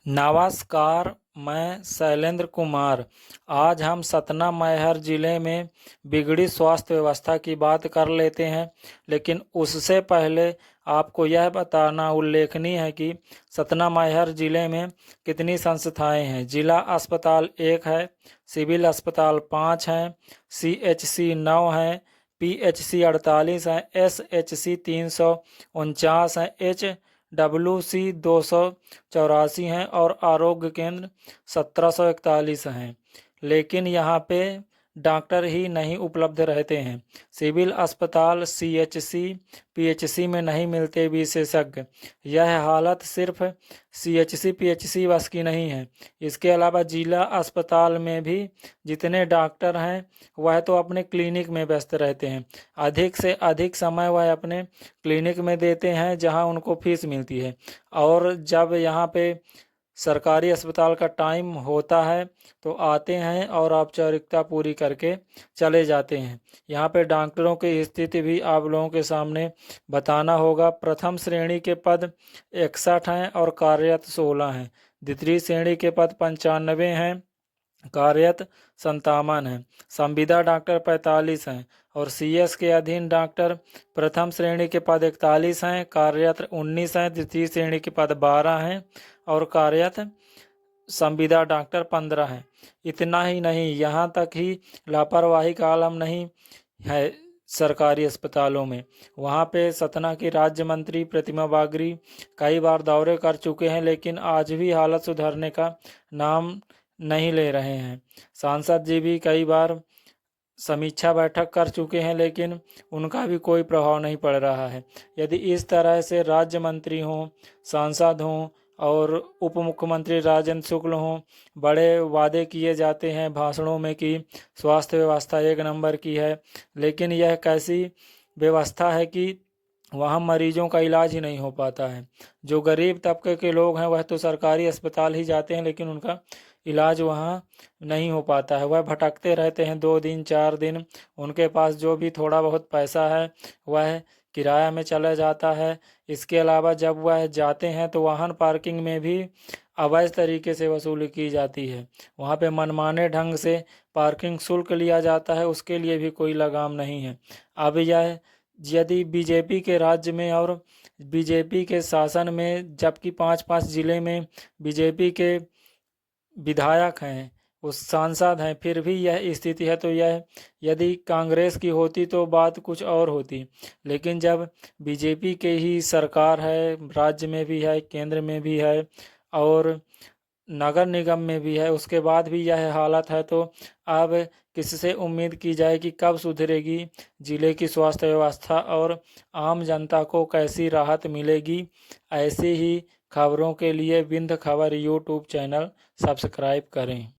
नमस्कार, मैं शैलेंद्र कुमार। आज हम सतना मैहर जिले में बिगड़ी स्वास्थ्य व्यवस्था की बात कर लेते हैं, लेकिन उससे पहले आपको यह बताना उल्लेखनीय है कि सतना मैहर जिले में कितनी संस्थाएं हैं। जिला अस्पताल 1 है, सिविल अस्पताल 5 हैं, CHC 9 हैं, PHC 48 हैं, SHC 349 हैं, HWC 284 हैं और आरोग्य केंद्र 1741 हैं। लेकिन यहाँ पे डॉक्टर ही नहीं उपलब्ध रहते हैं। सिविल अस्पताल CHC PHC में नहीं मिलते विशेषज्ञ। यह हालत सिर्फ CHC PHC बस की नहीं है। इसके अलावा जिला अस्पताल में भी जितने डॉक्टर हैं वह तो अपने क्लिनिक में व्यस्त रहते हैं। अधिक से अधिक समय वह अपने क्लिनिक में देते हैं जहां उनको फीस मिलती है, और जब यहाँ पे सरकारी अस्पताल का टाइम होता है तो आते हैं और औपचारिकता पूरी करके चले जाते हैं। यहाँ पे डॉक्टरों की स्थिति भी आप लोगों के सामने बताना होगा। प्रथम श्रेणी के पद 61 हैं और कार्यरत 16 हैं। द्वितीय श्रेणी के पद 95 हैं, कार्यरत 57 हैं। संविदा डॉक्टर 45 हैं और CS के अधीन डॉक्टर प्रथम श्रेणी के पद 41 हैं, कार्यरत 19 हैं। द्वितीय श्रेणी के पद 12 हैं और कार्यरत संविदा डॉक्टर 15 हैं। इतना ही नहीं, यहाँ तक ही लापरवाही का आलम नहीं है सरकारी अस्पतालों में। वहाँ पे सतना की राज्य मंत्री प्रतिमा बागरी कई बार दौरे कर चुके हैं, लेकिन आज भी हालत सुधरने का नाम नहीं ले रहे हैं। सांसद जी भी कई बार समीक्षा बैठक कर चुके हैं, लेकिन उनका भी कोई प्रभाव नहीं पड़ रहा है। यदि इस तरह से राज्य मंत्री हों, सांसद हों और उप मुख्यमंत्री राजेंद्र शुक्ल हों, बड़े वादे किए जाते हैं भाषणों में कि स्वास्थ्य व्यवस्था 1 नंबर की है, लेकिन यह कैसी व्यवस्था है कि वहाँ मरीजों का इलाज ही नहीं हो पाता है। जो गरीब तबके के लोग हैं वह तो सरकारी अस्पताल ही जाते हैं, लेकिन उनका इलाज वहाँ नहीं हो पाता है। वह भटकते रहते हैं 2 दिन 4 दिन। उनके पास जो भी थोड़ा बहुत पैसा है वह किराया में चला जाता है। इसके अलावा जब वह जाते हैं तो वाहन पार्किंग में भी अवैध तरीके से वसूली की जाती है। वहाँ पे मनमाने ढंग से पार्किंग शुल्क लिया जाता है, उसके लिए भी कोई लगाम नहीं है। अब यह यदि बीजेपी के राज्य में और बीजेपी के शासन में, जबकि 5-5 जिले में बीजेपी के विधायक हैं, उस सांसद हैं, फिर भी यह स्थिति है, तो यह यदि कांग्रेस की होती तो बात कुछ और होती। लेकिन जब बीजेपी के ही सरकार है, राज्य में भी है, केंद्र में भी है और नगर निगम में भी है, उसके बाद भी यह हालत है, तो अब किससे उम्मीद की जाए कि कब सुधरेगी जिले की स्वास्थ्य व्यवस्था और आम जनता को कैसी राहत मिलेगी। ऐसी ही खबरों के लिए विंध्य खबर यूट्यूब चैनल सब्सक्राइब करें।